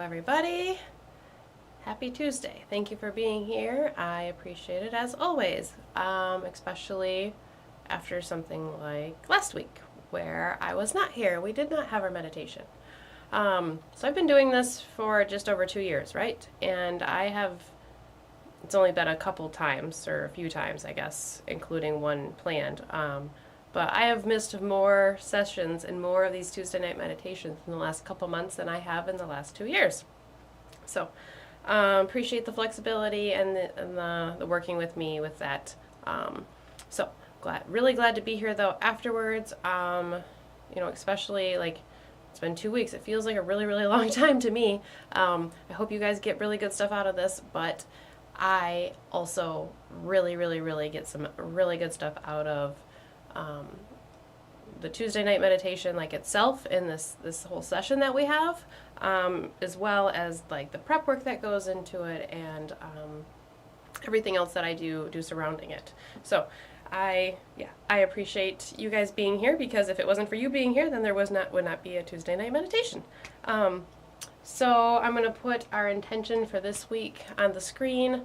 everybody. Happy Tuesday. Thank you for being here. I appreciate it as always, especially after something like last week where I was not here. We did not have our meditation. So I've been doing this for just over 2 years, right? And it's only been a couple times, or a few times, I guess, including one planned. But I have missed more sessions and more of these Tuesday night meditations in the last couple months than I have in the last 2 years. So appreciate the flexibility and the working with me with that. So really glad to be here though afterwards. Especially like it's been 2 weeks. It feels like a really, really long time to me. I hope you guys get really good stuff out of this, but I also really, really, really get some really good stuff out of the Tuesday night meditation like itself and this whole session that we have, as well as like the prep work that goes into it and everything else that I do surrounding it. So I appreciate you guys being here, because if it wasn't for you being here, then there would not be a Tuesday night meditation. So I'm going to put our intention for this week on the screen.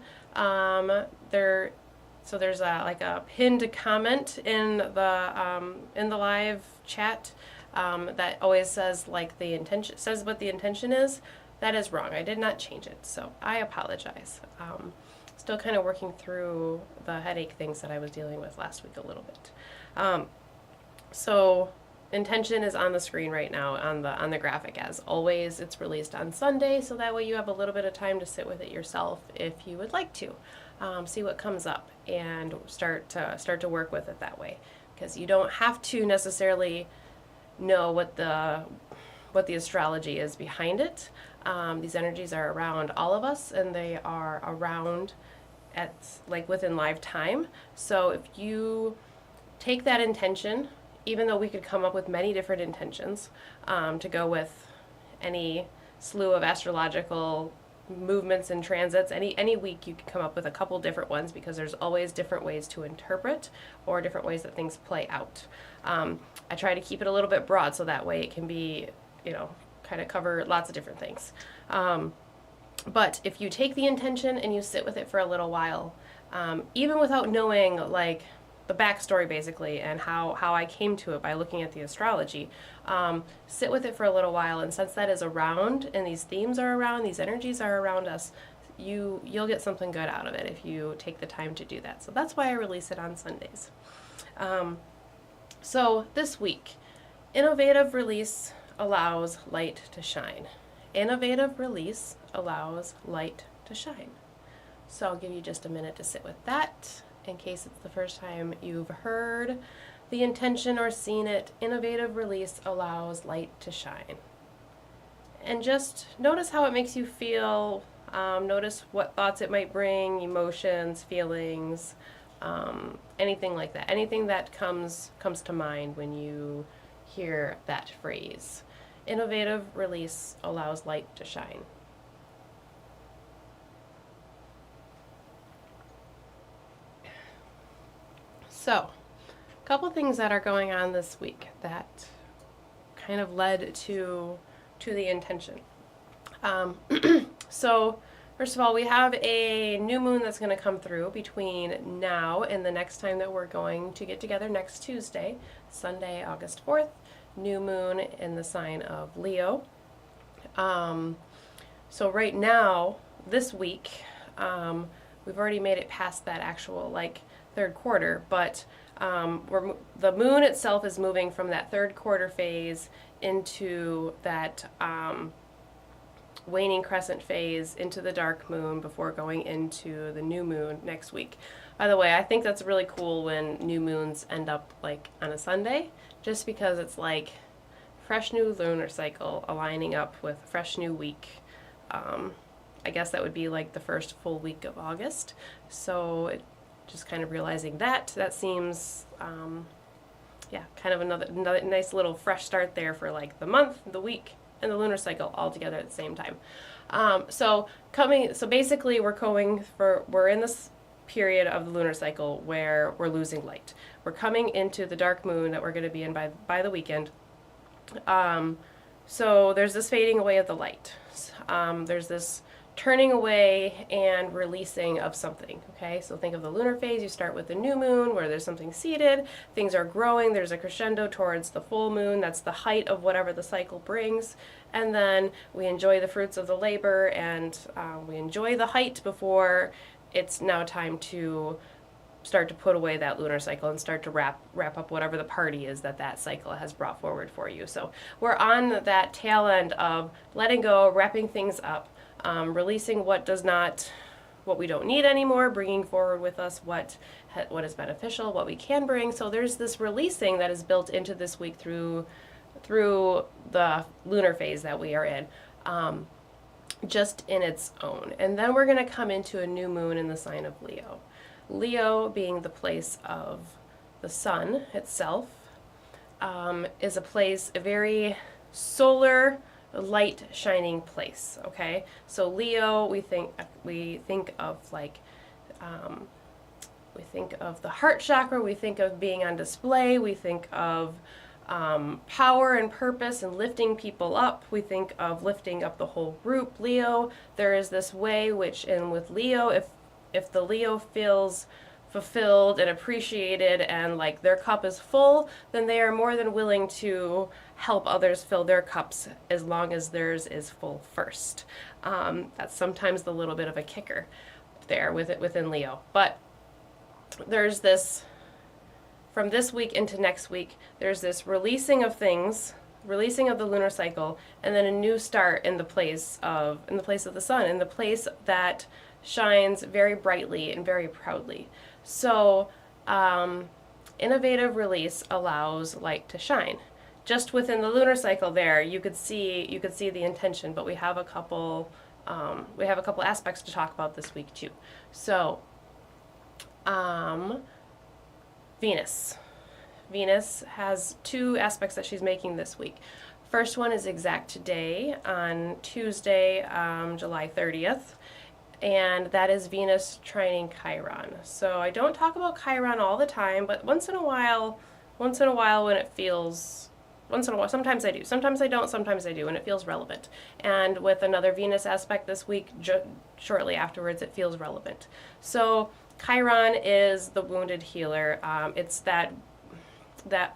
So there's a pinned comment in the live chat that always says what the intention is. That is wrong. I did not change it, so I apologize. Still kind of working through the headache things that I was dealing with last week a little bit. So intention is on the screen right now on the graphic. As always, it's released on Sunday, so that way you have a little bit of time to sit with it yourself if you would like to. See what comes up and start to work with it that way, because you don't have to necessarily know what the astrology is behind it. These energies are around all of us, and they are around within live time. So if you take that intention, even though we could come up with many different intentions to go with any slew of astrological movements and transits, any week you can come up with a couple different ones, because there's always different ways to interpret or different ways that things play out. I try to keep it a little bit broad so that way it can be, kind of cover lots of different things. But if you take the intention and you sit with it for a little while, even without knowing the backstory basically and how I came to it by looking at the astrology, sit with it for a little while, and since that is around and these themes are around, these energies are around us, you'll get something good out of it if you take the time to do that. So that's why I release it on Sundays. So this week, innovative release allows light to shine. Innovative release allows light to shine. So I'll give you just a minute to sit with that, in case it's the first time you've heard the intention or seen it. Innovative release allows light to shine. And just notice how it makes you feel. Notice what thoughts it might bring, emotions, feelings, anything like that. Anything that comes to mind when you hear that phrase. Innovative release allows light to shine. So, a couple things that are going on this week that kind of led to the intention. So, first of all, we have a new moon that's going to come through between now and the next time that we're going to get together next Tuesday, Sunday, August 4th. New moon in the sign of Leo. So right now, this week, we've already made it past that actual third quarter, but the moon itself is moving from that third quarter phase into that waning crescent phase, into the dark moon before going into the new moon next week. By the way, I think that's really cool when new moons end up on a Sunday, just because it's fresh new lunar cycle aligning up with fresh new week. I guess that would be the first full week of August. So just kind of realizing that seems, kind of another nice little fresh start there for the month, the week, and the lunar cycle all together at the same time. So basically we're in this period of the lunar cycle where we're losing light. We're coming into the dark moon that we're going to be in by the weekend. So there's this fading away of the light. there's this turning away and releasing of something, okay? So think of the lunar phase. You start with the new moon where there's something seated, things are growing, there's a crescendo towards the full moon, that's the height of whatever the cycle brings, and then we enjoy the fruits of the labor, and we enjoy the height before it's now time to start to put away that lunar cycle and start to wrap up whatever the party is that that cycle has brought forward for you. So we're on that tail end of letting go, wrapping things up, releasing what we don't need anymore, bringing forward with us what is beneficial, what we can bring. So there's this releasing that is built into this week through the lunar phase that we are in, just in its own. And then we're going to come into a new moon in the sign of Leo. Leo being the place of the sun itself, is a very solar, light shining place. Okay, so Leo, we think of like, we think of the heart chakra, we think of being on display, we think of power and purpose and lifting people up, we think of lifting up the whole group. Leo, there is this way which, and with Leo, if the Leo feels fulfilled and appreciated and like their cup is full, then they are more than willing to help others fill their cups as long as theirs is full first. That's sometimes the little bit of a kicker there within Leo. But there's this, from this week into next week, there's this releasing of things, releasing of the lunar cycle, and then a new start in the place of the sun, in the place that shines very brightly and very proudly. So innovative release allows light to shine. Just within the lunar cycle there, you could see the intention, but we have a couple aspects to talk about this week too. So Venus has two aspects that she's making this week. First one is exact today on Tuesday, July 30th. And that is Venus trining Chiron. So I don't talk about Chiron all the time, but once in a while when it feels, sometimes I do, sometimes I don't, sometimes I do, and it feels relevant. And with another Venus aspect this week, shortly afterwards, it feels relevant. So Chiron is the wounded healer. It's that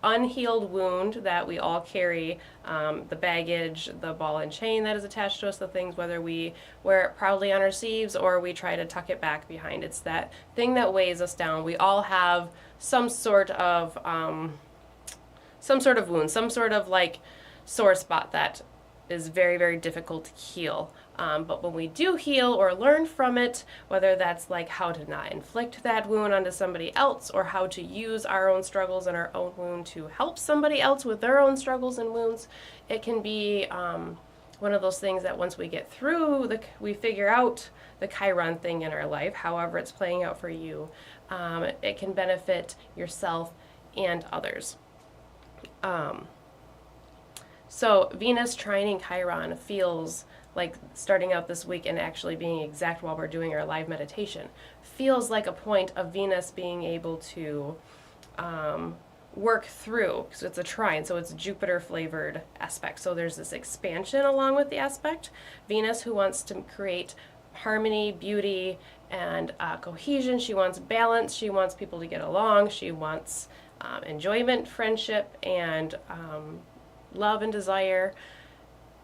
unhealed wound that we all carry, the baggage, the ball and chain that is attached to us, the things, whether we wear it proudly on our sleeves or we try to tuck it back behind. It's that thing that weighs us down. We all have some sort of wound, some sort of like sore spot that is very, very difficult to heal. But when we do heal or learn from it, whether that's like how to not inflict that wound onto somebody else or how to use our own struggles and our own wound to help somebody else with their own struggles and wounds, it can be one of those things that once we get through, we figure out the Chiron thing in our life, however it's playing out for you, it can benefit yourself and others. So Venus trining Chiron feels like, starting out this week and actually being exact while we're doing our live meditation, feels like a point of Venus being able to work through, because it's a trine, so it's Jupiter flavored aspect. So there's this expansion along with the aspect. Venus, who wants to create harmony, beauty, and cohesion. She wants balance. She wants people to get along. She wants enjoyment, friendship, and love and desire.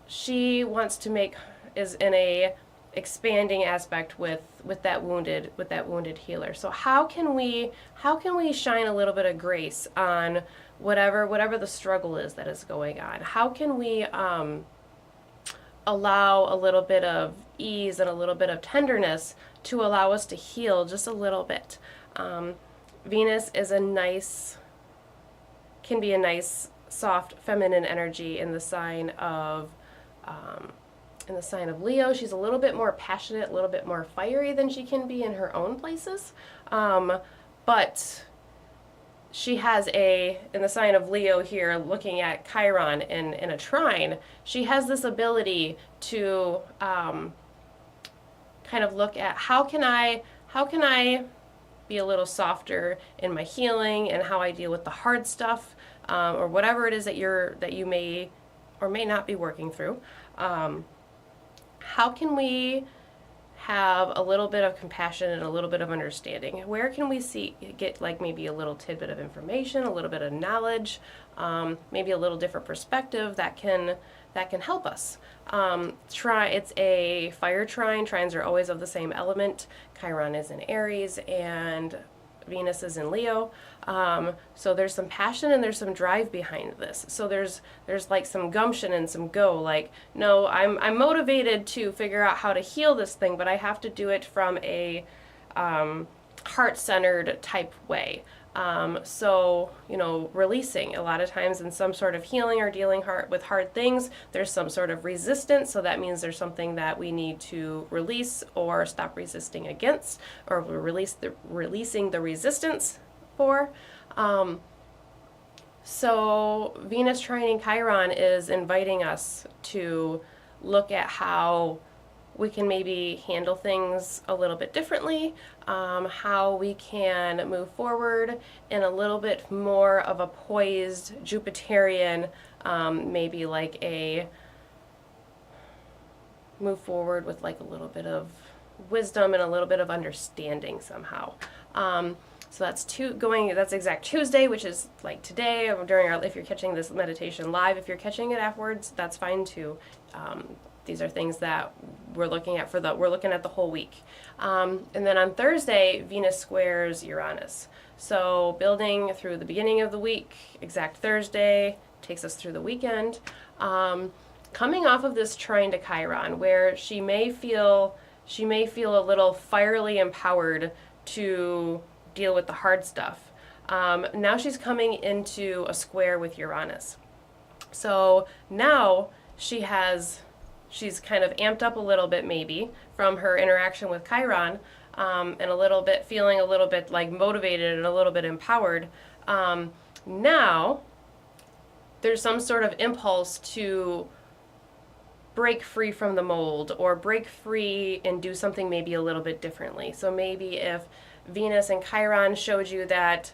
She wants to is in a expanding aspect with that wounded healer. So how can we shine a little bit of grace on whatever the struggle is that is going on? How can we allow a little bit of ease and a little bit of tenderness to allow us to heal just a little bit? Venus is can be a nice, soft, feminine energy in the sign of Leo. She's a little bit more passionate, a little bit more fiery than she can be in her own places. But she has in the sign of Leo here, looking at Chiron in a trine, she has this ability to kind of look at how can I be a little softer in my healing and how I deal with the hard stuff, or whatever it is that you may or may not be working through. how can we have a little bit of compassion and a little bit of understanding? Where can we get like maybe a little tidbit of information, a little bit of knowledge, maybe a little different perspective that can help us? It's a fire trine. Trines are always of the same element. Chiron is in Aries and Venus is in Leo. So there's some passion and there's some drive behind this. So there's like some gumption and some go. Like, no, I'm motivated to figure out how to heal this thing, but I have to do it from a heart-centered type way. So, releasing. A lot of times in some sort of healing or dealing with hard things, there's some sort of resistance. So that means there's something that we need to release or stop resisting against, or releasing the resistance for. So Venus trining Chiron is inviting us to look at how we can maybe handle things a little bit differently, how we can move forward in a little bit more of a poised Jupiterian, maybe like a move forward with like a little bit of wisdom and a little bit of understanding somehow. So that's exact Tuesday, which is like today, or if you're catching this meditation live. If you're catching it afterwards, that's fine too. These are things that we're looking at we're looking at the whole week. And then on Thursday, Venus squares Uranus. So building through the beginning of the week, exact Thursday, takes us through the weekend. Coming off of this trine to Chiron, where she may feel a little fierily empowered to deal with the hard stuff. Now she's coming into a square with Uranus. So now she's kind of amped up a little bit maybe from her interaction with Chiron, and feeling a little bit like motivated and a little bit empowered. Now there's some sort of impulse to break free from the mold or break free and do something maybe a little bit differently. So maybe if Venus and Chiron showed you that,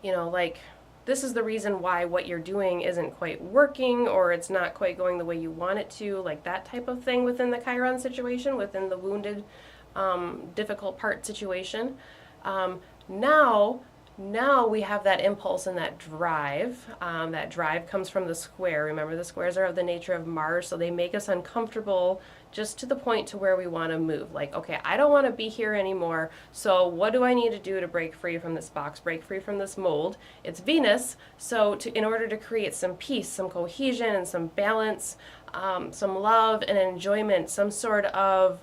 like, this is the reason why what you're doing isn't quite working, or it's not quite going the way you want it to, like that type of thing within the Chiron situation, within the wounded, difficult part situation. Now we have that impulse and that drive. That drive comes from the square. Remember, the squares are of the nature of Mars, so they make us uncomfortable just to the point to where we want to move. Like, okay, I don't want to be here anymore, so what do I need to do to break free from this box, break free from this mold? It's Venus, so in order to create some peace, some cohesion, and some balance, some love and enjoyment, some sort of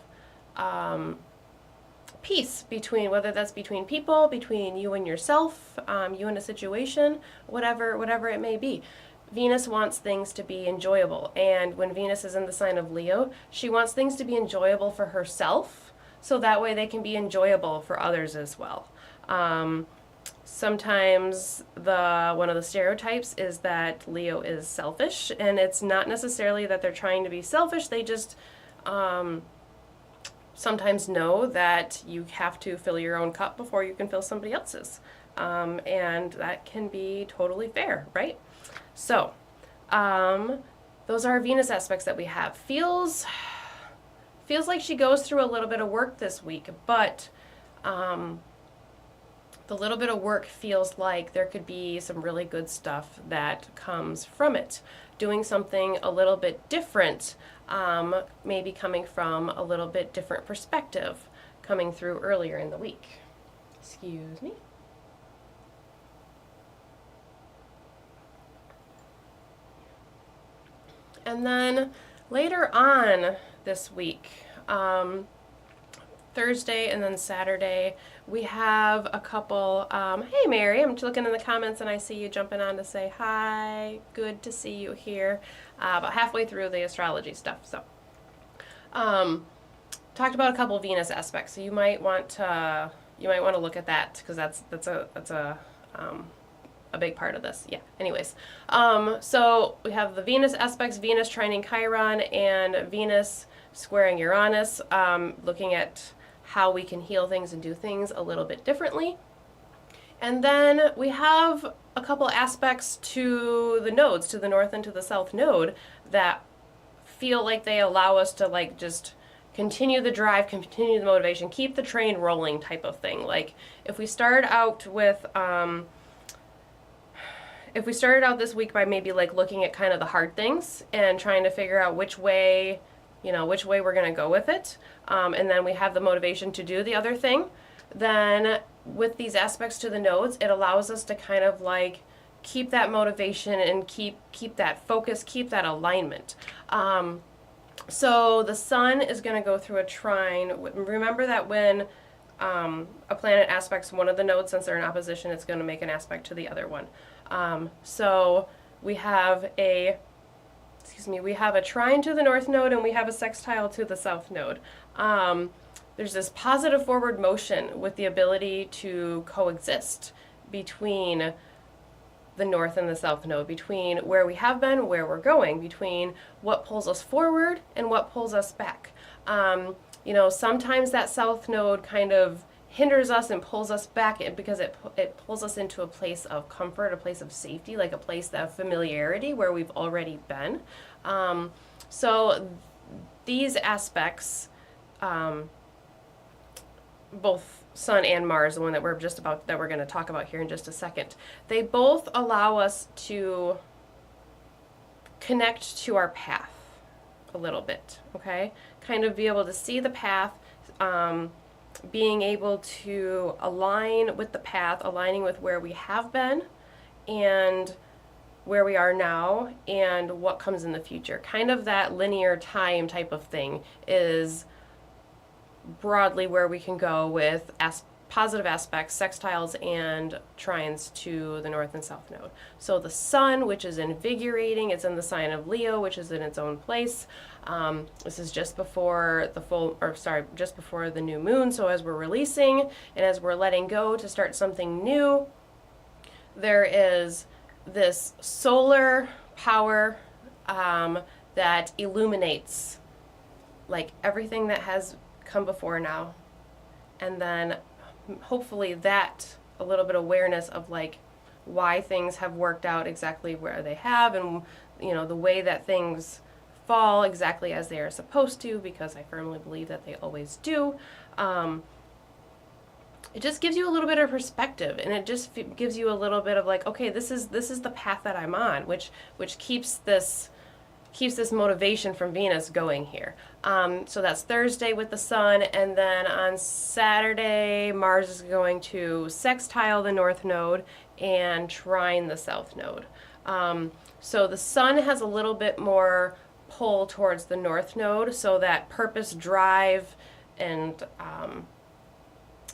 peace between, whether that's between people, between you and yourself, you and a situation, whatever it may be. Venus wants things to be enjoyable, and when Venus is in the sign of Leo, she wants things to be enjoyable for herself, so that way they can be enjoyable for others as well. Sometimes one of the stereotypes is that Leo is selfish, and it's not necessarily that they're trying to be selfish, they just sometimes know that you have to fill your own cup before you can fill somebody else's. And that can be totally fair, right? So, those are Venus aspects that we have. Feels like she goes through a little bit of work this week, but the little bit of work feels like there could be some really good stuff that comes from it. Doing something a little bit different, maybe coming from a little bit different perspective, coming through earlier in the week. Excuse me. And then later on this week, Thursday and then Saturday, we have a couple, hey Mary, I'm looking in the comments and I see you jumping on to say hi, good to see you here, about halfway through the astrology stuff. So, talked about a couple Venus aspects, so you might want to look at that, because that's a big part of this. Yeah, anyways. So we have the Venus aspects, Venus trining Chiron and Venus squaring Uranus, looking at how we can heal things and do things a little bit differently. And then we have a couple aspects to the nodes, to the north and to the south node, that feel like they allow us to like just continue the drive, continue the motivation, keep the train rolling type of thing. Like if we start out with if we started out this week by maybe like looking at kind of the hard things and trying to figure out which way, which way we're going to go with it, and then we have the motivation to do the other thing, then with these aspects to the nodes, it allows us to kind of like keep that motivation and keep that focus, keep that alignment. So the sun is going to go through a trine. Remember that when a planet aspects one of the nodes, since they're in opposition, it's going to make an aspect to the other one. So we have a trine to the north node and we have a sextile to the south node. There's this positive forward motion with the ability to coexist between the north and the south node, between where we have been, where we're going, between what pulls us forward and what pulls us back. Sometimes that south node kind of hinders us and pulls us back because it pulls us into a place of comfort, a place of safety, like a place of familiarity where we've already been. So these aspects, both Sun and Mars, the one that we're going to talk about here in just a second, they both allow us to connect to our path a little bit, okay? Kind of be able to see the path, being able to align with the path, aligning with where we have been and where we are now and what comes in the future. Kind of that linear time type of thing is broadly where we can go with positive aspects, sextiles, and trines to the north and south node. So the sun, which is invigorating, it's in the sign of Leo, which is in its own place. This is just before just before the new moon. So as we're releasing and as we're letting go to start something new, there is this solar power that illuminates like everything that has come before now, and then hopefully that a little bit of awareness of like why things have worked out exactly where they have, and the way that things fall exactly as they are supposed to, because I firmly believe that they always do. It just gives you a little bit of perspective, and it just gives you a little bit of like, okay, this is the path that I'm on, which keeps this motivation from Venus going here. So that's Thursday with the sun, and then on Saturday, Mars is going to sextile the north node and trine the south node. So the sun has a little bit more pull towards the north node, so that purpose, drive, and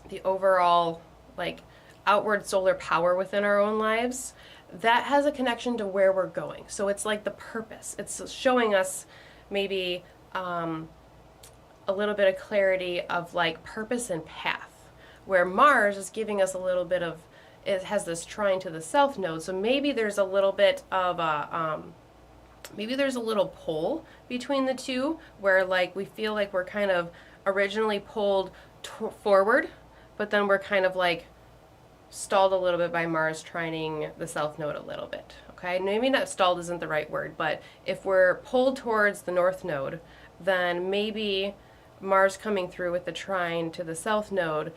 the overall like outward solar power within our own lives, that has a connection to where we're going. So it's like the purpose. It's showing us maybe a little bit of clarity of like purpose and path, where Mars is giving us a little bit of, it has this trine to the south node. So maybe there's a little bit of maybe there's a little pull between the two, where like we feel like we're kind of originally pulled forward, but then we're kind of like stalled a little bit by Mars trining the south node a little bit. Okay, maybe not stalled isn't the right word, but if we're pulled towards the north node, then maybe Mars coming through with the trine to the south node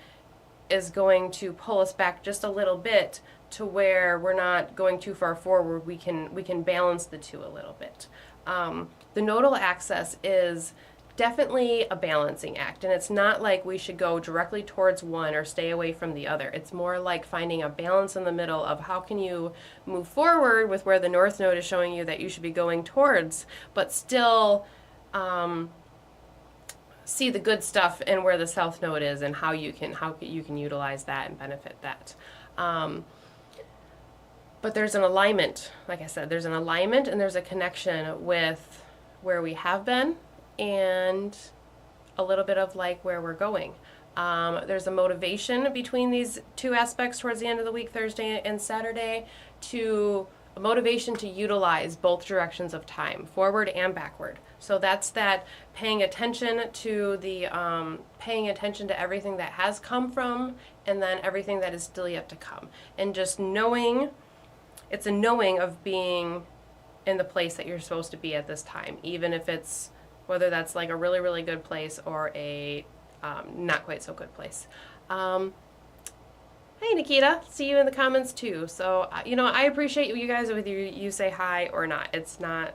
is going to pull us back just a little bit to where we're not going too far forward. We can balance the two a little bit. The nodal axis is definitely a balancing act, and it's not like we should go directly towards one or stay away from the other. It's more like finding a balance in the middle of how can you move forward with where the north node is showing you that you should be going towards, but still see the good stuff and where the south node is and how you can utilize that and benefit that. But there's an alignment, like I said, there's an alignment and there's a connection with where we have been and a little bit of like where we're going. There's a motivation between these two aspects towards the end of the week, Thursday and Saturday, to a motivation to utilize both directions of time, forward and backward. So that's that paying attention to everything that has come from, and then everything that is still yet to come. And just knowing, it's a knowing of being in the place that you're supposed to be at this time, even if it's, whether that's like a really, really good place or a not quite so good place. Hey Nikita, see you in the comments too. So, I appreciate you guys, whether you say hi or not. It's not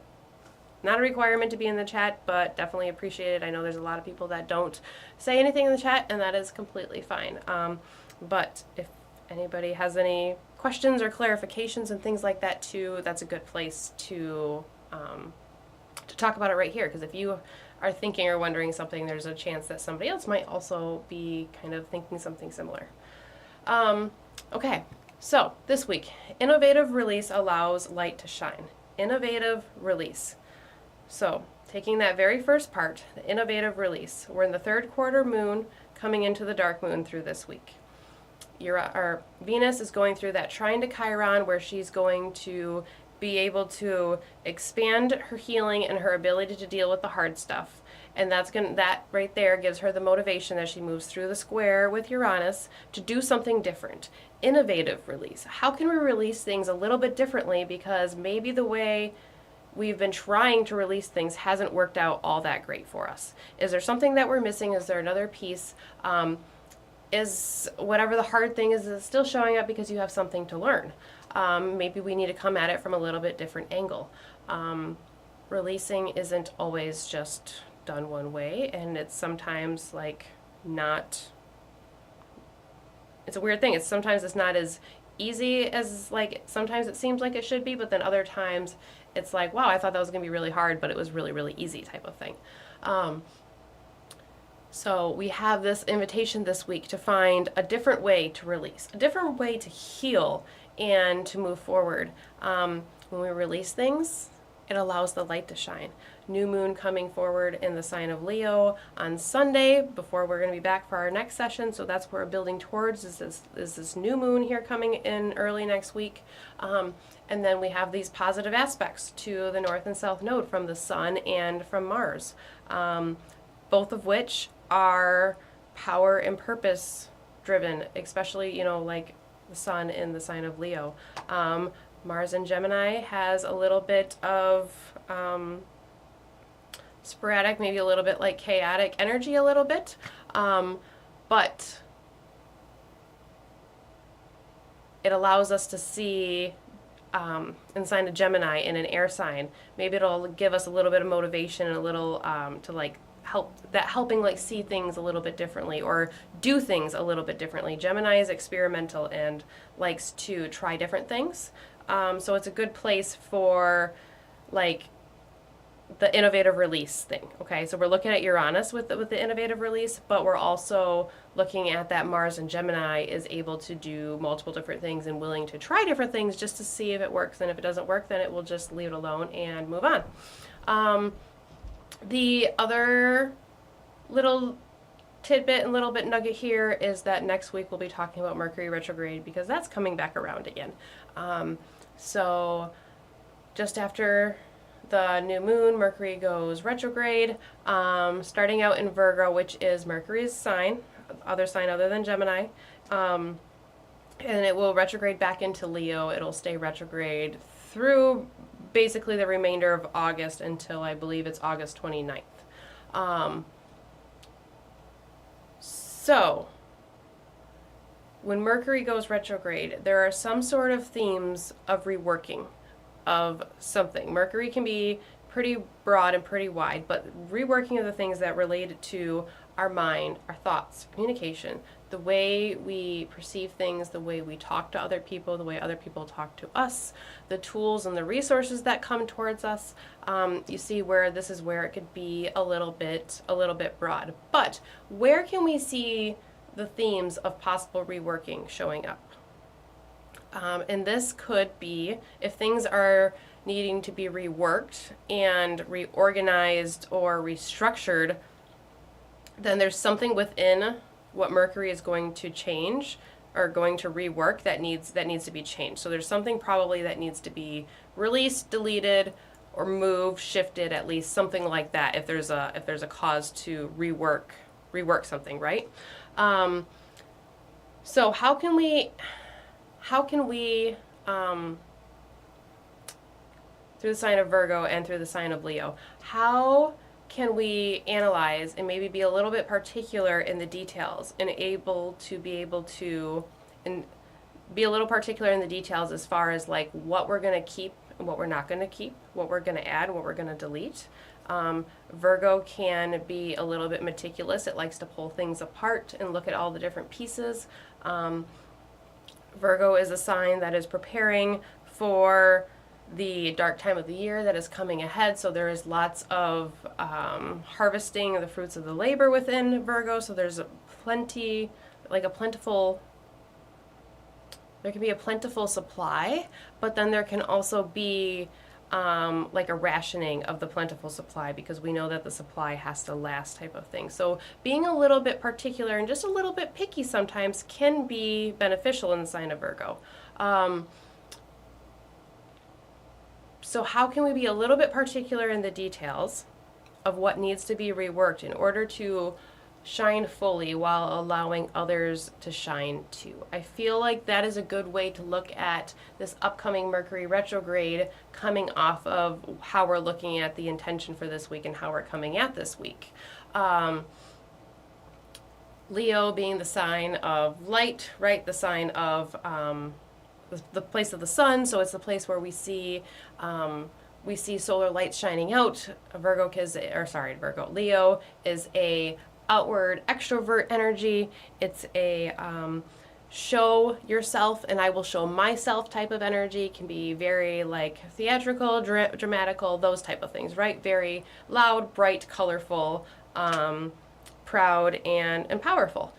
a requirement to be in the chat, but definitely appreciate it. I know there's a lot of people that don't say anything in the chat, and that is completely fine. But if anybody has any questions or clarifications and things like that too, that's a good place to talk about it right here. Because if you are thinking or wondering something, there's a chance that somebody else might also be kind of thinking something similar. Okay, so this week, innovative release allows light to shine. Innovative release. So, taking that very first part, the innovative release, we're in the third quarter moon coming into the dark moon through this week. Our Venus is going through that trine to Chiron, where she's going to be able to expand her healing and her ability to deal with the hard stuff. And that right there gives her the motivation as she moves through the square with Uranus to do something different. Innovative release. How can we release things a little bit differently, because maybe the way we've been trying to release things hasn't worked out all that great for us? Is there something that we're missing? Is there another piece? Is whatever the hard thing is it still showing up because you have something to learn? Maybe we need to come at it from a little bit different angle. Releasing isn't always just done one way, and it's sometimes like not, it's a weird thing. Sometimes it's not as easy as, like, sometimes it seems like it should be, but then other times it's like, wow, I thought that was going to be really hard, but it was really, really easy type of thing. So we have this invitation this week to find a different way to release, a different way to heal and to move forward. When we release things, it allows the light to shine. New moon coming forward in the sign of Leo on Sunday before we're going to be back for our next session. So that's what we're building towards, is this new moon here coming in early next week. And then we have these positive aspects to the North and South Node from the Sun and from Mars, both of which are power and purpose driven, especially, like the Sun in the sign of Leo. Mars in Gemini has a little bit of sporadic, maybe a little bit like chaotic energy a little bit, but it allows us to see in sign of Gemini in an air sign. Maybe it'll give us a little bit of motivation and a little to like helping like see things a little bit differently or do things a little bit differently. Gemini is experimental and likes to try different things. So it's a good place for like the innovative release thing. Okay, so we're looking at Uranus with the innovative release, but we're also looking at that Mars and Gemini is able to do multiple different things and willing to try different things just to see if it works. And if it doesn't work, then it will just leave it alone and move on. The other little tidbit and little bit nugget here is that next week we'll be talking about Mercury retrograde, because that's coming back around again. So just after the new moon, Mercury goes retrograde, starting out in Virgo, which is Mercury's sign, other sign other than Gemini. And it will retrograde back into Leo. It'll stay retrograde through basically the remainder of August until I believe it's August 29th. So when Mercury goes retrograde, there are some sort of themes of reworking of something. Mercury can be pretty broad and pretty wide, but reworking of the things that relate to our mind, our thoughts, communication, the way we perceive things, the way we talk to other people, the way other people talk to us, the tools and the resources that come towards us. You see where this is where it could be a little bit broad. But where can we see the themes of possible reworking showing up? And this could be if things are needing to be reworked and reorganized or restructured, then there's something within what Mercury is going to change or going to rework that needs to be changed. So there's something probably that needs to be released, deleted, or moved, shifted, at least something like that. If there's a cause to rework something, right? So how can we through the sign of Virgo, and through the sign of Leo. How can we analyze and maybe be a little bit particular in the details and be a little particular in the details as far as like what we're going to keep and what we're not going to keep, what we're going to add and what we're going to delete. Virgo can be a little bit meticulous. It likes to pull things apart and look at all the different pieces. Virgo is a sign that is preparing for the dark time of the year that is coming ahead. So there is lots of harvesting of the fruits of the labor within Virgo. So there's there can be a plentiful supply, but then there can also be like a rationing of the plentiful supply, because we know that the supply has to last type of thing. So being a little bit particular and just a little bit picky sometimes can be beneficial in the sign of Virgo. So how can we be a little bit particular in the details of what needs to be reworked in order to shine fully while allowing others to shine too? I feel like that is a good way to look at this upcoming Mercury retrograde, coming off of how we're looking at the intention for this week and how we're coming at this week. Leo being the sign of light, right? The sign of the place of the sun, so it's the place where we see solar lights shining out. Leo is a outward extrovert energy. It's a show yourself and I will show myself type of energy. Can be very like theatrical, dramatical, those type of things, right? Very loud, bright, colorful, proud, and powerful.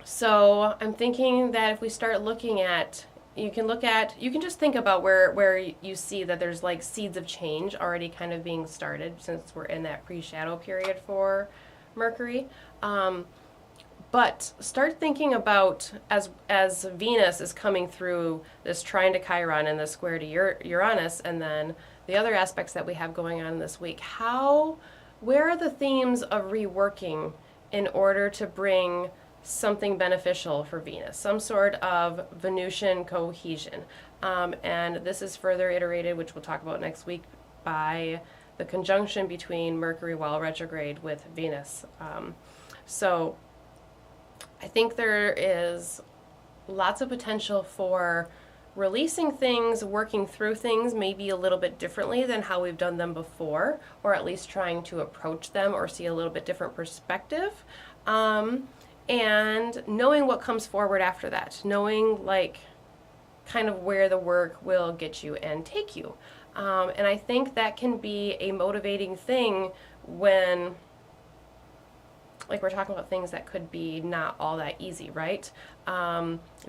So I'm thinking that if we start looking at, you can just think about where you see that there's like seeds of change already kind of being started, since we're in that pre-shadow period for Mercury. But start thinking about, as Venus is coming through this trine to Chiron and the square to Uranus, and then the other aspects that we have going on this week, where are the themes of reworking in order to bring something beneficial for Venus, some sort of Venusian cohesion. And this is further iterated, which we'll talk about next week, by the conjunction between Mercury while retrograde with Venus. So I think there is lots of potential for releasing things, working through things maybe a little bit differently than how we've done them before, or at least trying to approach them or see a little bit different perspective. And knowing what comes forward after that, knowing like kind of where the work will get you and take you. And I think that can be a motivating thing when, like, we're talking about things that could be not all that easy, right?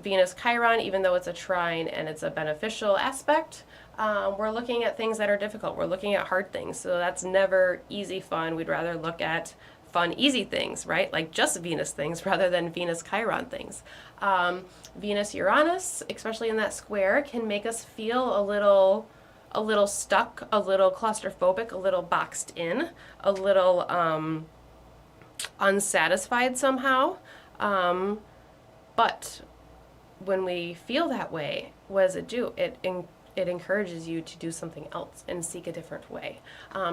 Venus Chiron, even though it's a trine and it's a beneficial aspect, we're looking at things that are difficult. We're looking at hard things. So that's never easy fun. We'd rather look at fun, easy things, right? Like just Venus things rather than Venus Chiron things. Venus Uranus, especially in that square, can make us feel a little stuck, a little claustrophobic, a little boxed in, a little unsatisfied somehow. But when we feel that way, what does it do? It encourages you to do something else and seek a different way.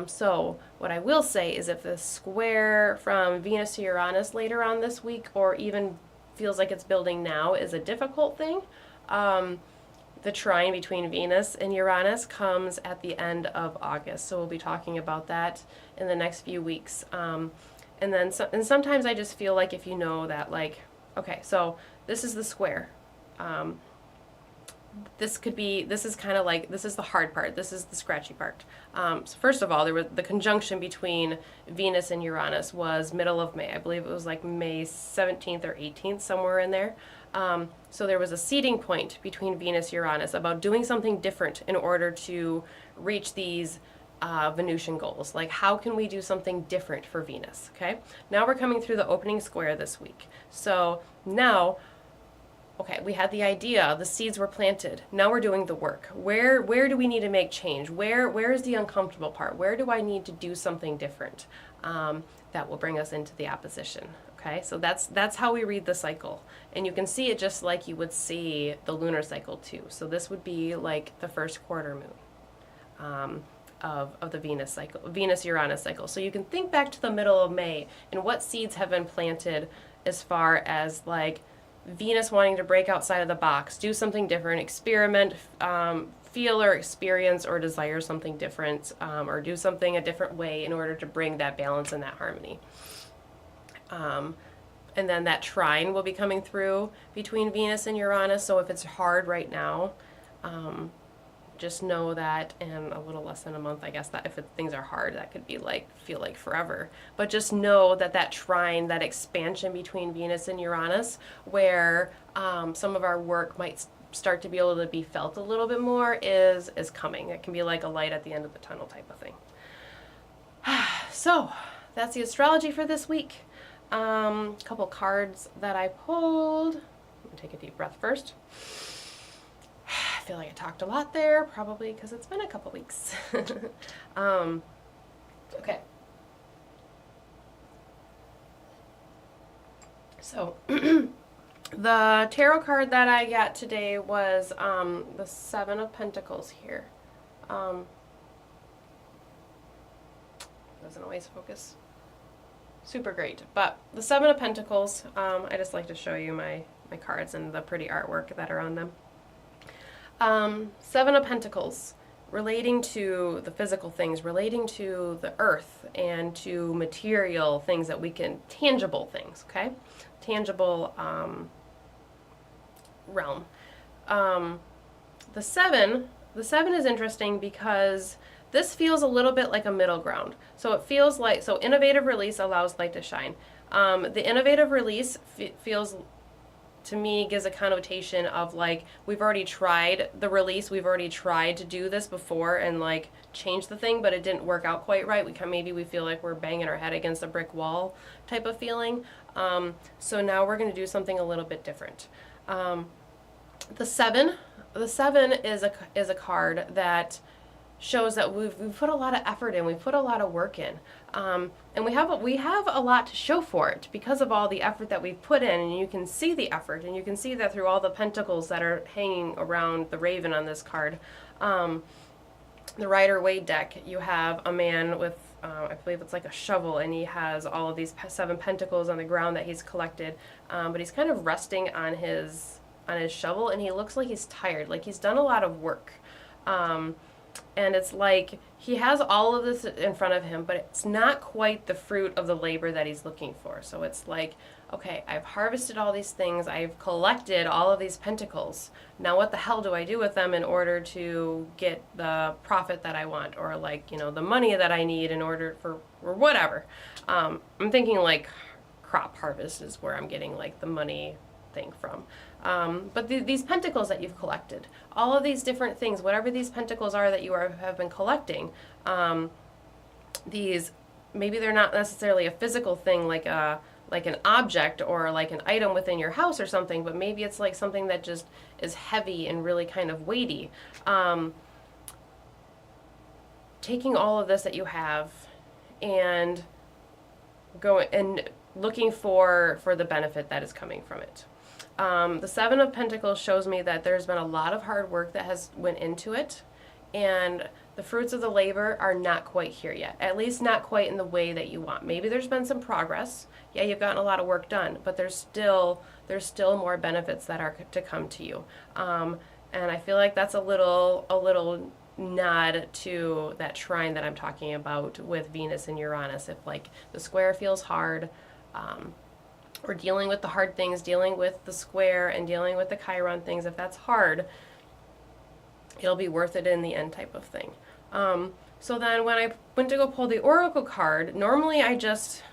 So what I will say is, if the square from Venus to Uranus later on this week, or even feels like it's building now, is a difficult thing, the trine between Venus and Uranus comes at the end of August. So we'll be talking about that in the next few weeks. And sometimes I just feel like, if you know that, like, okay, so this is the square. This is kind of like, this is the hard part. This is the scratchy part. So first of all, there was the conjunction between Venus and Uranus was middle of May. I believe it was like May 17th or 18th, somewhere in there. So there was a seeding point between Venus and Uranus about doing something different in order to reach these Venusian goals. Like, how can we do something different for Venus? Okay. Now we're coming through the opening square this week. So now, okay, we had the idea, the seeds were planted. Now we're doing the work. Where do we need to make change? Where is the uncomfortable part? Where do I need to do something different that will bring us into the opposition? Okay, so that's how we read the cycle. And you can see it just like you would see the lunar cycle too. So this would be like the first quarter moon of the Venus cycle, Venus-Uranus cycle. So you can think back to the middle of May and what seeds have been planted as far as like Venus wanting to break outside of the box, do something different, experiment, feel or experience or desire something different, or do something a different way in order to bring that balance and that harmony. And then that trine will be coming through between Venus and Uranus. So if it's hard right now, just know that in a little less than a month, I guess, that if things are hard, that could be like, feel like forever. But just know that that trine, that expansion between Venus and Uranus, where some of our work might start to be able to be felt a little bit more, is coming. It can be like a light at the end of the tunnel type of thing. So that's the astrology for this week. A couple cards that I pulled. I'm gonna take a deep breath first. I feel like I talked a lot there, probably because it's been a couple weeks. Okay. So the tarot card that I got today was the Seven of Pentacles here. Doesn't always focus super great, but the Seven of Pentacles, I just like to show you my cards and the pretty artwork that are on them. Seven of Pentacles, relating to the physical things, relating to the earth and to material things that we can, tangible things, okay? Tangible realm. The seven is interesting because this feels a little bit like a middle ground. So it feels like, so innovative release allows light to shine. The innovative release feels, to me, gives a connotation of like, we've already tried the release, we've already tried to do this before and like change the thing, but it didn't work out quite right. Maybe we feel like we're banging our head against a brick wall type of feeling. So now we're going to do something a little bit different. The seven is a card that shows that we've put a lot of effort in, we've put a lot of work in, and we have a lot to show for it because of all the effort that we've put in. And you can see the effort, and you can see that through all the pentacles that are hanging around the raven on this card. The Rider-Waite deck, you have a man with I believe it's like a shovel, and he has all of these seven pentacles on the ground that he's collected, but he's kind of resting on his shovel, and he looks like he's tired, like he's done a lot of work. And it's like he has all of this in front of him, but it's not quite the fruit of the labor that he's looking for. So it's like, okay, I've harvested all these things, I've collected all of these pentacles. Now what the hell do I do with them in order to get the profit that I want, or like, you know, the money that I need in order for, or whatever. I'm thinking like crop harvest is where I'm getting like the money thing from. But these pentacles that you've collected, all of these different things, whatever these pentacles are that you have been collecting, these, maybe they're not necessarily a physical thing like an object or like an item within your house or something, but maybe it's like something that just is heavy and really kind of weighty. Taking all of this that you have and going and looking for the benefit that is coming from it. The Seven of Pentacles shows me that there's been a lot of hard work that has went into it, and the fruits of the labor are not quite here yet, at least not quite in the way that you want. Maybe there's been some progress. Yeah, you've gotten a lot of work done, but there's still more benefits that are to come to you. And I feel like that's a little nod to that trine that I'm talking about with Venus and Uranus. If like the square feels hard, or dealing with the hard things, dealing with the square and dealing with the Chiron things, if that's hard, it'll be worth it in the end type of thing. So then when I went to go pull the Oracle card, normally I'm just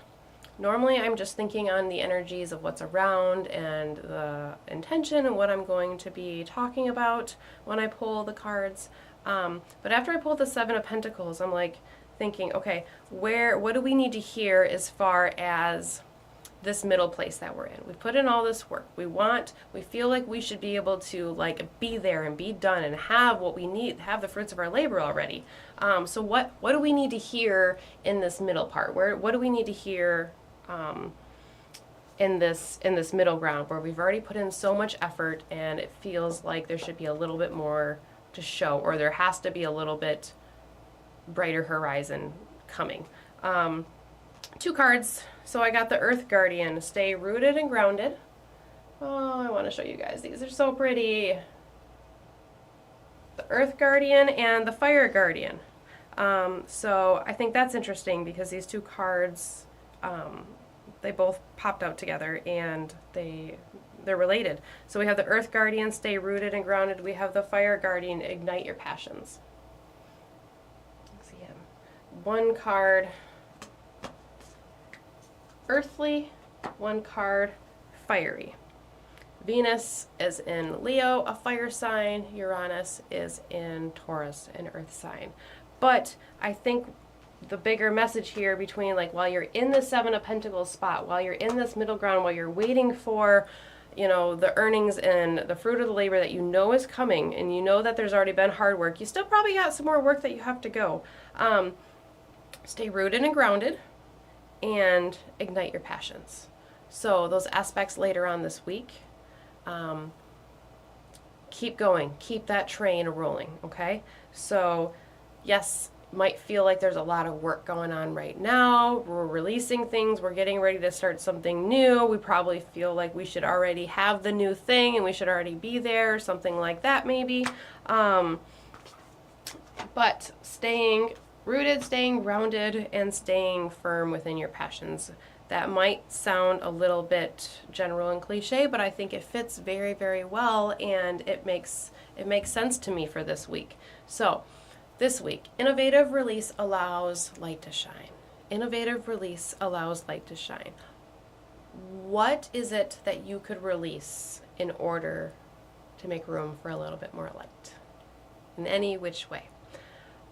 thinking on the energies of what's around and the intention and what I'm going to be talking about when I pull the cards. But after I pulled the Seven of Pentacles, I'm like thinking, okay, what do we need to hear as far as this middle place that we're in? We put in all this work. We feel like we should be able to like be there and be done and have what we need, have the fruits of our labor already. So what do we need to hear in this middle part? What do we need to hear in this middle ground where we've already put in so much effort and it feels like there should be a little bit more to show, or there has to be a little bit brighter horizon coming. Two cards. So I got the Earth Guardian, stay rooted and grounded. Oh, I want to show you guys these. They're so pretty. The Earth Guardian and the Fire Guardian. So I think that's interesting because these two cards, they both popped out together and they're related. So we have the Earth Guardian, stay rooted and grounded. We have the Fire Guardian, ignite your passions. Let's see him. One card, earthly, one card, fiery. Venus is in Leo, a fire sign. Uranus is in Taurus, an earth sign. But I think the bigger message here between, like, while you're in the Seven of Pentacles spot, while you're in this middle ground, while you're waiting for, you know, the earnings and the fruit of the labor that you know is coming, and you know that there's already been hard work, you still probably got some more work that you have to go. Stay rooted and grounded and ignite your passions. So those aspects later on this week, keep going, keep that train rolling, okay? So yes, might feel like there's a lot of work going on right now. We're releasing things. We're getting ready to start something new. We probably feel like we should already have the new thing and we should already be there, or something like that maybe. But staying rooted, staying grounded, and staying firm within your passions. That might sound a little bit general and cliche, but I think it fits very, very well, and it makes sense to me for this week. So this week, innovative release allows light to shine. Innovative release allows light to shine. What is it that you could release in order to make room for a little bit more light? In any which way.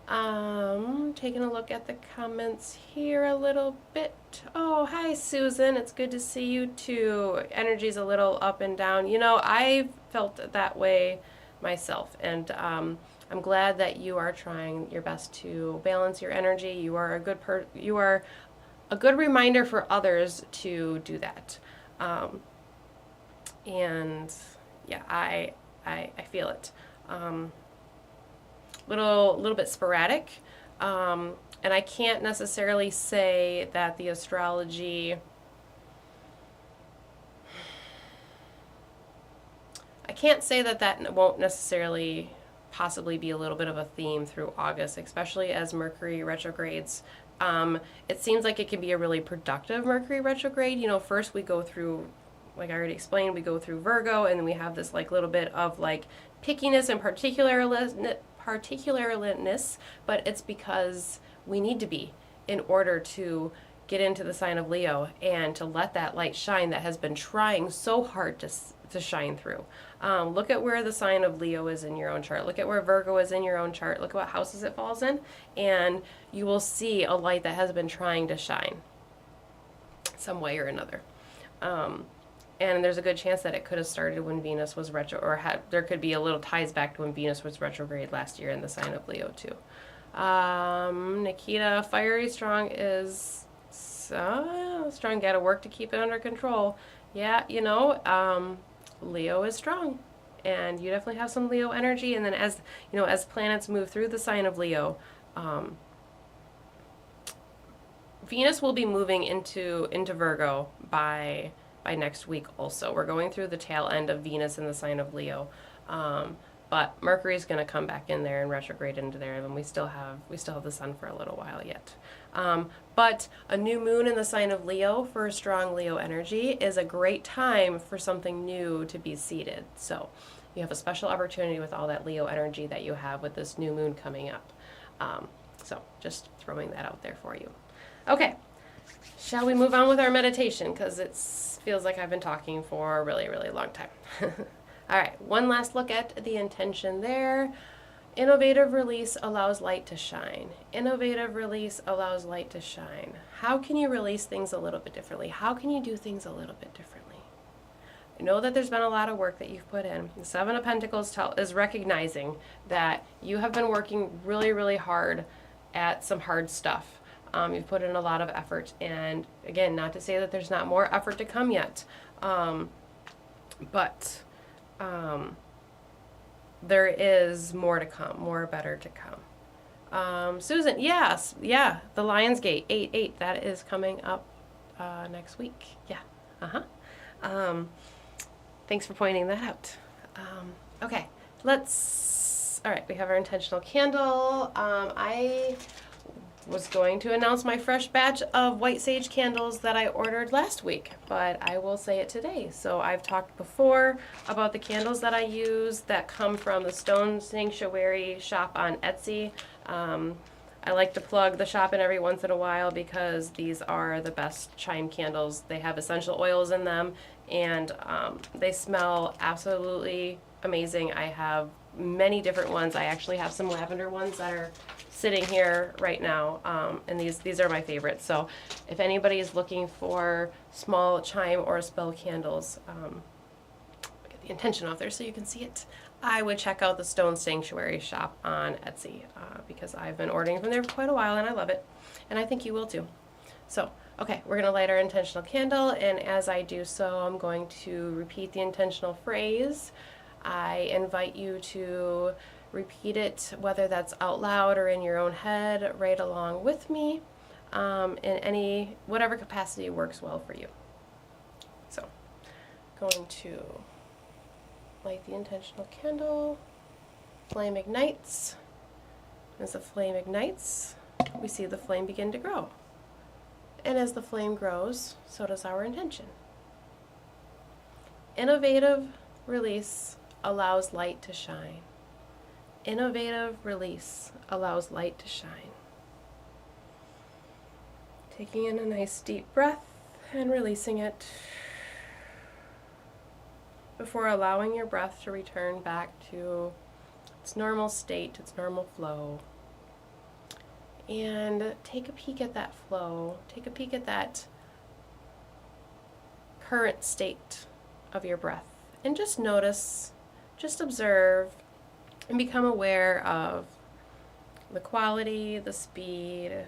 Taking a look at the comments here a little bit. Oh, hi Susan, it's good to see you too. Energy's a little up and down. You know, I've felt that way myself, and I'm glad that you are trying your best to balance your energy. You are a good reminder for others to do that. And yeah, I feel it. Little bit sporadic, and I can't necessarily say that the astrology, I can't say that won't necessarily possibly be a little bit of a theme through August, especially as Mercury retrogrades. It seems like it can be a really productive Mercury retrograde. You know, first we go through, like I already explained, we go through Virgo, and then we have this like little bit of like pickiness and particularness, but it's because we need to be in order to get into the sign of Leo and to let that light shine that has been trying so hard to shine through. Look at where the sign of Leo is in your own chart. Look at where Virgo is in your own chart. Look at what houses it falls in, and you will see a light that has been trying to shine some way or another. And there's a good chance that it could have started when Venus was retro, or there could be a little ties back to when Venus was retrograde last year in the sign of Leo too. Nikita, fiery strong is strong. Got to work to keep it under control. Yeah, you know, Leo is strong, and you definitely have some Leo energy. And then as you know, as planets move through the sign of Leo, Venus will be moving into Virgo by next week also. We're going through the tail end of Venus in the sign of Leo. But Mercury's going to come back in there and retrograde into there, and we still have the sun for a little while yet. But a new moon in the sign of Leo for strong Leo energy is a great time for something new to be seeded. So you have a special opportunity with all that Leo energy that you have with this new moon coming up. So just throwing that out there for you. Okay. Shall we move on with our meditation? Because it feels like I've been talking for a really, really long time. All right, one last look at the intention there. Innovative release allows light to shine. Innovative release allows light to shine. How can you release things a little bit differently? How can you do things a little bit differently? I know that there's been a lot of work that you've put in. The Seven of Pentacles is recognizing that you have been working really, really hard at some hard stuff. You've put in a lot of effort, and again, not to say that there's not more effort to come yet, but there is more to come, more better to come. Susan, yes, yeah, the Lionsgate 8/8, that is coming up next week. Yeah, thanks for pointing that out. Okay, all right, we have our intentional candle. I was going to announce my fresh batch of white sage candles that I ordered last week, but I will say it today. So I've talked before about the candles that I use that come from the Stone Sanctuary shop on Etsy. I like to plug the shop in every once in a while because these are the best chime candles. They have essential oils in them, and they smell absolutely amazing. I have many different ones. I actually have some lavender ones that are sitting here right now, and these are my favorites. So if anybody is looking for small chime or spell candles, get the intention off there so you can see it, I would check out the Stone Sanctuary shop on Etsy because I've been ordering from there for quite a while and I love it, and I think you will too. So okay, we're going to light our intentional candle, and as I do so, I'm going to repeat the intentional phrase. I invite you to repeat it, whether that's out loud or in your own head, right along with me, in whatever capacity works well for you. So, going to light the intentional candle. Flame ignites. As the flame ignites, we see the flame begin to grow. And as the flame grows, so does our intention. Innovative release allows light to shine. Innovative release allows light to shine. Taking in a nice deep breath and releasing it before allowing your breath to return back to its normal state, its normal flow. And take a peek at that flow. Take a peek at that current state of your breath. And just notice, just observe, and become aware of the quality, the speed,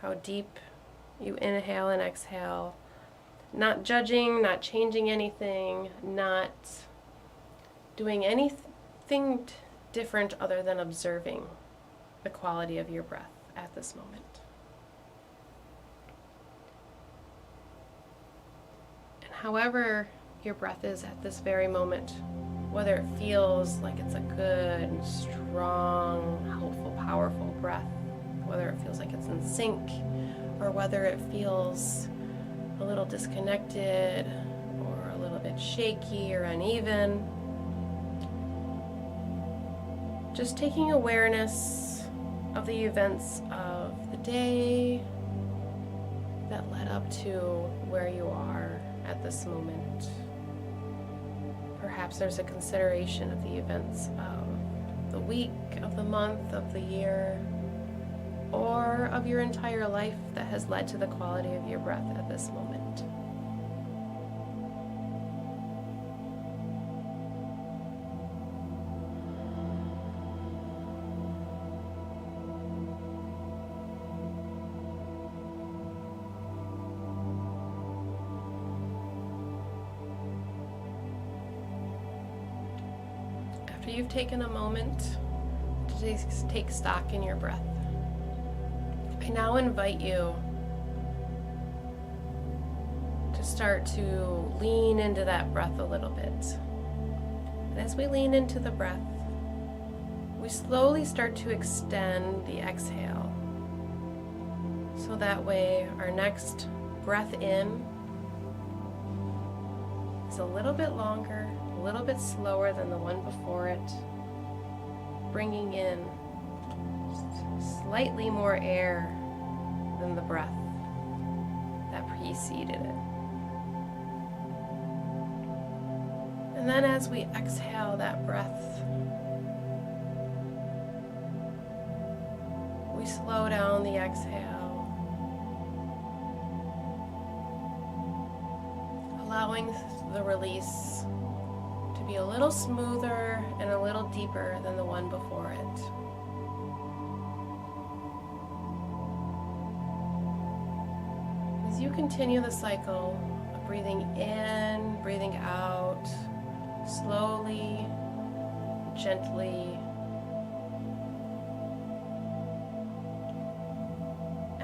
how deep you inhale and exhale. Not judging, not changing anything, not doing anything different other than observing the quality of your breath at this moment. And however your breath is at this very moment, whether it feels like it's a good, strong, helpful, powerful breath, whether it feels like it's in sync, or whether it feels a little disconnected or a little bit shaky or uneven. Just taking awareness of the events of the day that led up to where you are at this moment. Perhaps there's a consideration of the events of the week, of the month, of the year, or of your entire life that has led to the quality of your breath at this moment. After you've taken a moment to take stock in your breath, I now invite you to start to lean into that breath a little bit. And as we lean into the breath, we slowly start to extend the exhale. So that way our next breath in is a little bit longer, a little bit slower than the one before it, bringing in slightly more air than the breath that preceded it. And then as we exhale that breath, we slow down the exhale, allowing the release to be a little smoother and a little deeper than the one before it. you continue the cycle of breathing in, breathing out, slowly, gently,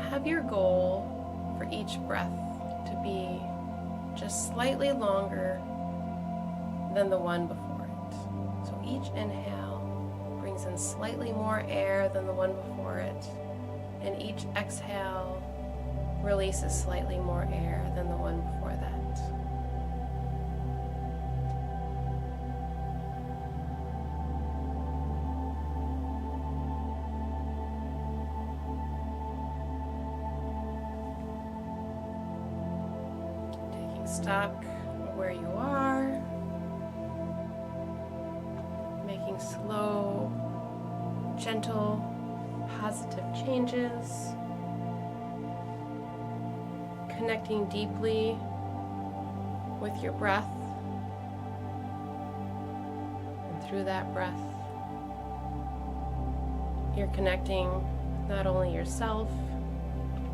have your goal for each breath to be just slightly longer than the one before it. So each inhale brings in slightly more air than the one before it, and each exhale releases slightly more air than the one before that. Taking stock of where you are, making slow, gentle, positive changes, connecting deeply with your breath, and through that breath, you're connecting not only yourself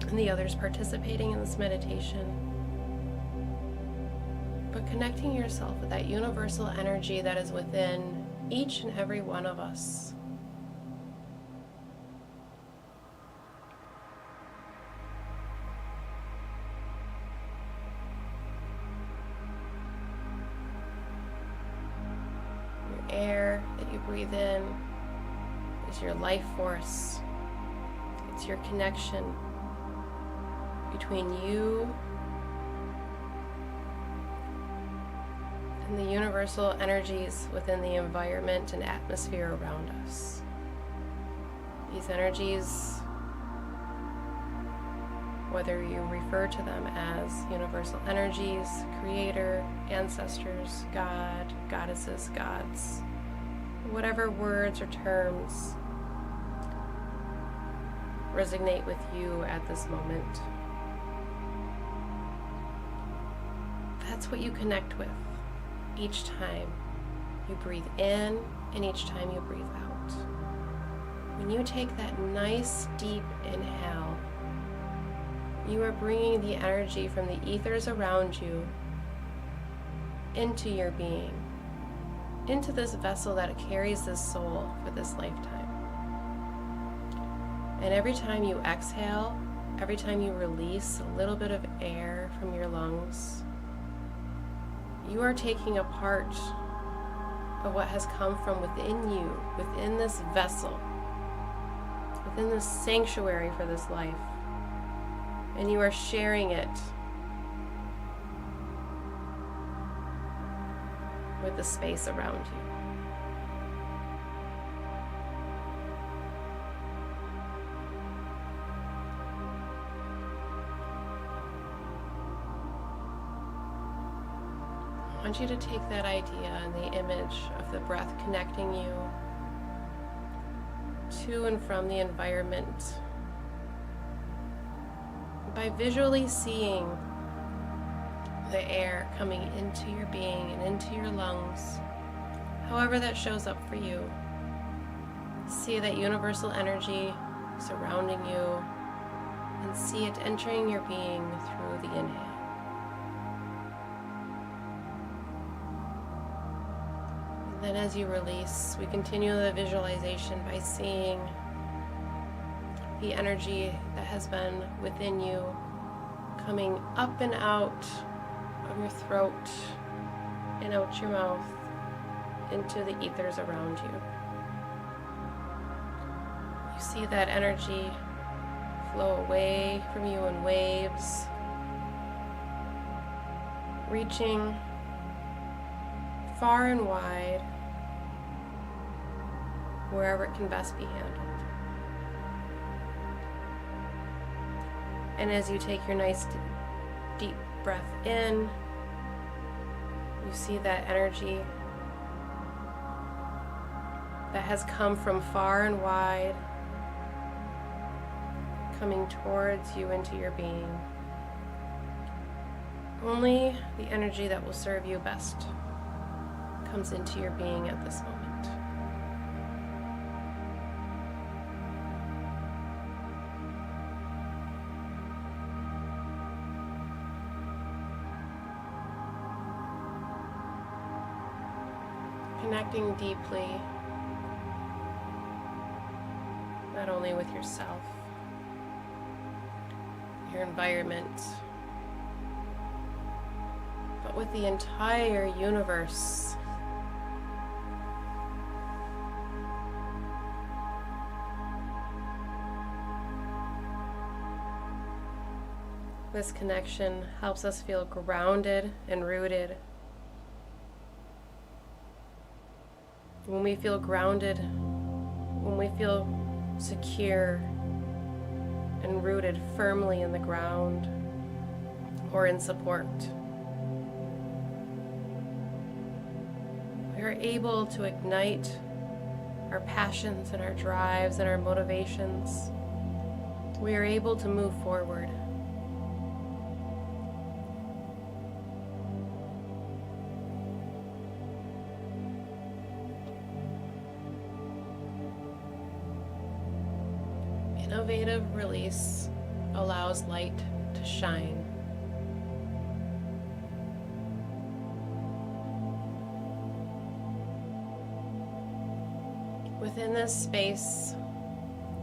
and the others participating in this meditation, but connecting yourself with that universal energy that is within each and every one of us. Air that you breathe in is your life force. It's your connection between you and the universal energies within the environment and atmosphere around us. These energies, whether you refer to them as universal energies, creator, ancestors, God, goddesses, gods, whatever words or terms resonate with you at this moment, that's what you connect with each time you breathe in and each time you breathe out. When you take that nice deep inhale, you are bringing the energy from the ethers around you into your being, into this vessel that carries this soul for this lifetime. And every time you exhale, every time you release a little bit of air from your lungs, you are taking a part of what has come from within you, within this vessel, within this sanctuary for this life, and you are sharing it with the space around you. I want you to take that idea and the image of the breath connecting you to and from the environment by visually seeing the air coming into your being and into your lungs, however that shows up for you. See that universal energy surrounding you and see it entering your being through the inhale. And then as you release, we continue the visualization by seeing the energy that has been within you coming up and out of your throat and out your mouth into the ethers around you. You see that energy flow away from you in waves, reaching far and wide, wherever it can best be handled. And as you take your nice deep breath in, you see that energy that has come from far and wide, coming towards you into your being. Only the energy that will serve you best comes into your being at this moment. Connecting deeply, not only with yourself, your environment, but with the entire universe. This connection helps us feel grounded and rooted. When we feel grounded, when we feel secure and rooted firmly in the ground or in support, we are able to ignite our passions and our drives and our motivations. We are able to move forward. Innovative release allows light to shine. Within this space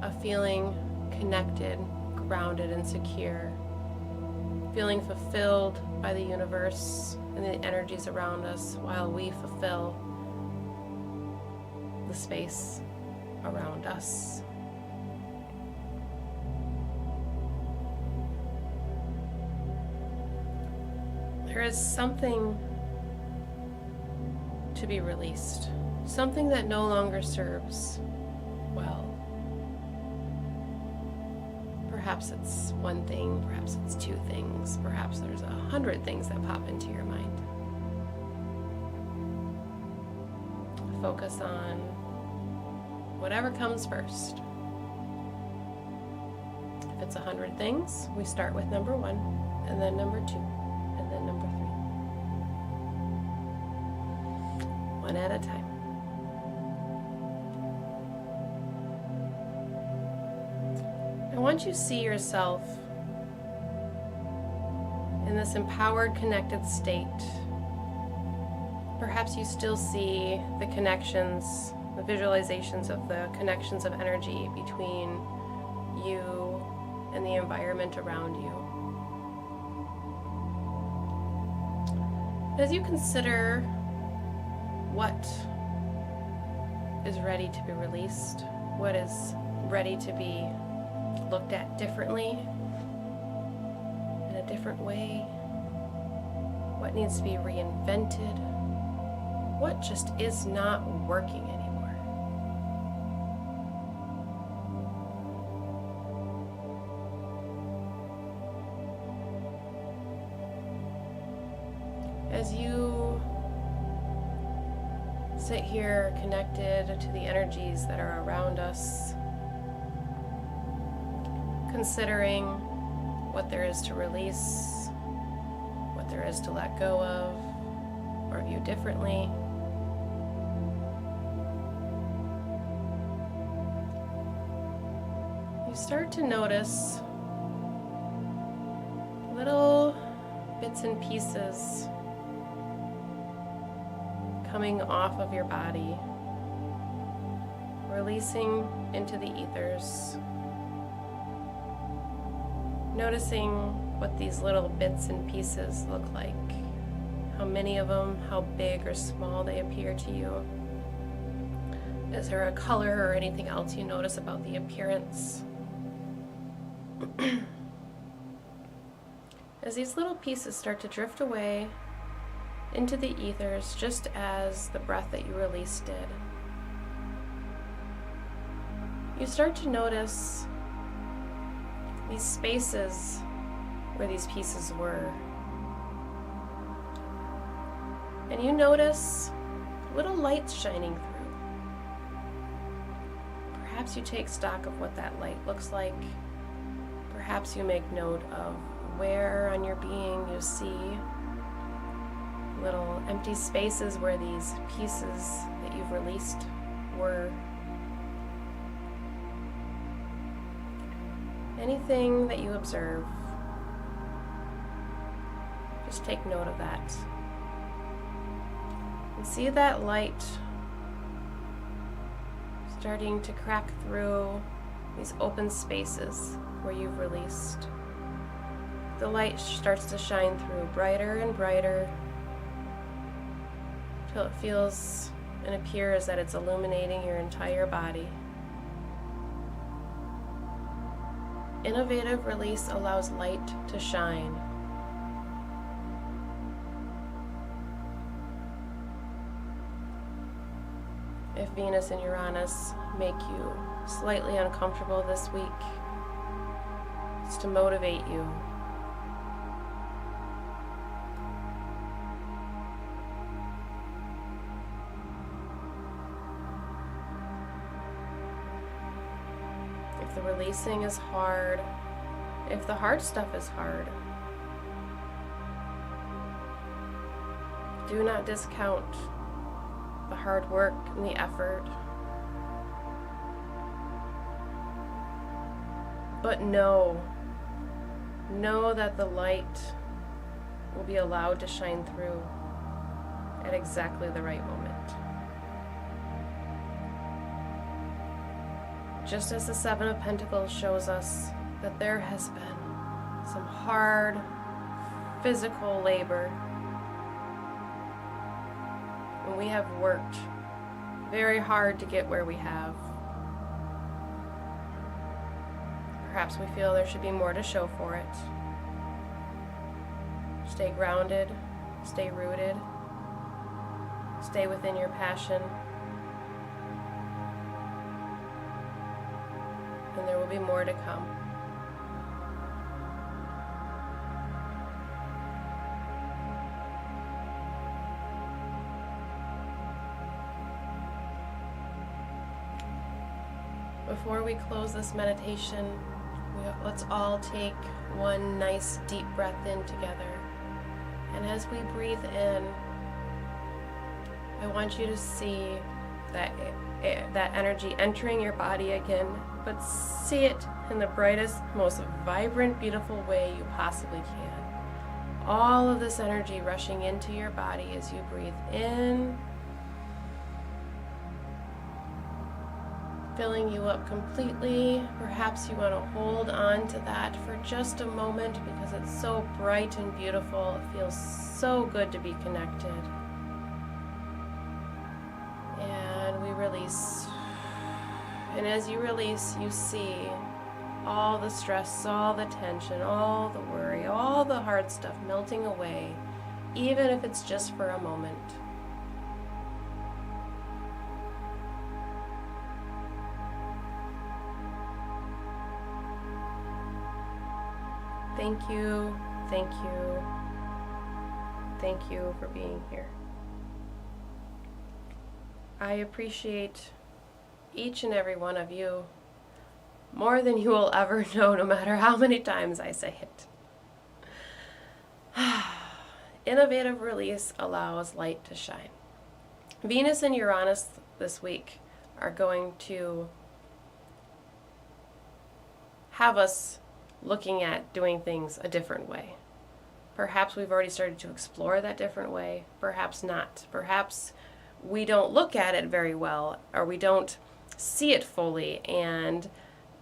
of feeling connected, grounded, and secure, feeling fulfilled by the universe and the energies around us while we fulfill the space around us. There is something to be released, something that no longer serves well. Perhaps it's one thing, perhaps it's two things, perhaps there's 100 things that pop into your mind. Focus on whatever comes first. If it's 100 things, we start with number 1, and then number 2, and then number 3. One at a time. I want you to see yourself in this empowered, connected state. Perhaps you still see the connections, the visualizations of the connections of energy between you and the environment around you. As you consider what is ready to be released, what is ready to be looked at differently, in a different way, what needs to be reinvented, what just is not working anymore. As you sit here connected to the energies that are around us, considering what there is to release, what there is to let go of, or view differently. You start to notice little bits and pieces coming off of your body, releasing into the ethers. Noticing what these little bits and pieces look like, how many of them, how big or small they appear to you. Is there a color or anything else you notice about the appearance? As these little pieces start to drift away into the ethers, just as the breath that you released did, you start to notice these spaces where these pieces were. And you notice little lights shining through. Perhaps you take stock of what that light looks like. Perhaps you make note of where on your being you see little empty spaces where these pieces that you've released were. Anything that you observe, just take note of that. And see that light starting to crack through these open spaces where you've released. The light starts to shine through brighter and brighter till it feels and appears that it's illuminating your entire body. Innovative release allows light to shine. If Venus and Uranus make you slightly uncomfortable this week, it's to motivate you. If the releasing is hard, if the hard stuff is hard, do not discount the hard work and the effort. But know that the light will be allowed to shine through at exactly the right moment. Just as the Seven of Pentacles shows us that there has been some hard physical labor, and we have worked very hard to get where we have. Perhaps we feel there should be more to show for it. Stay grounded, stay rooted, stay within your passion, and there will be more to come. Before we close this meditation, let's all take one nice deep breath in together. And as we breathe in, I want you to see that energy entering your body again, but see it in the brightest, most vibrant, beautiful way you possibly can. All of this energy rushing into your body as you breathe in, filling you up completely. Perhaps you want to hold on to that for just a moment because it's so bright and beautiful. It feels so good to be connected. And we release. And as you release, you see all the stress, all the tension, all the worry, all the hard stuff melting away, even if it's just for a moment. Thank you, thank you, thank you for being here. I appreciate each and every one of you more than you will ever know, no matter how many times I say it. Innovative release allows light to shine. Venus and Uranus this week are going to have us looking at doing things a different way. Perhaps we've already started to explore that different way, perhaps not. Perhaps we don't look at it very well, or we don't see it fully, and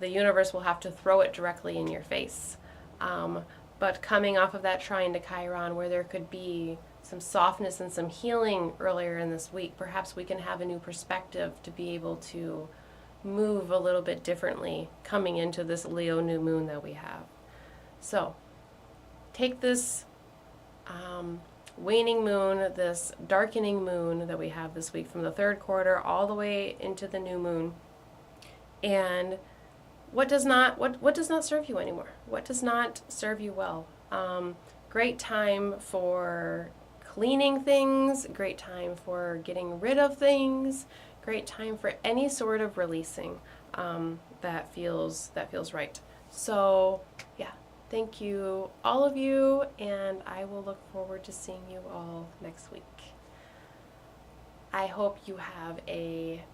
the universe will have to throw it directly in your face. But coming off of that trine to Chiron, where there could be some softness and some healing earlier in this week, perhaps we can have a new perspective to be able to move a little bit differently coming into this Leo new moon that we have. So take this waning moon, this darkening moon that we have this week from the third quarter all the way into the new moon, and what does not serve you anymore? What does not serve you well? Great time for cleaning things, great time for getting rid of things, great time for any sort of releasing that feels right. So yeah, thank you, all of you, and I will look forward to seeing you all next week. I hope you have a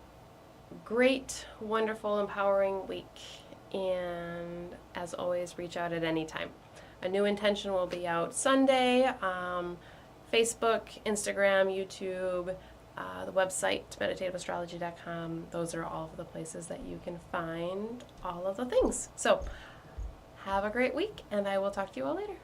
great, wonderful, empowering week, and as always, reach out at any time. A new intention will be out Sunday, Facebook, Instagram, YouTube, the website, meditativeastrology.com. Those are all of the places that you can find all of the things. So have a great week, and I will talk to you all later.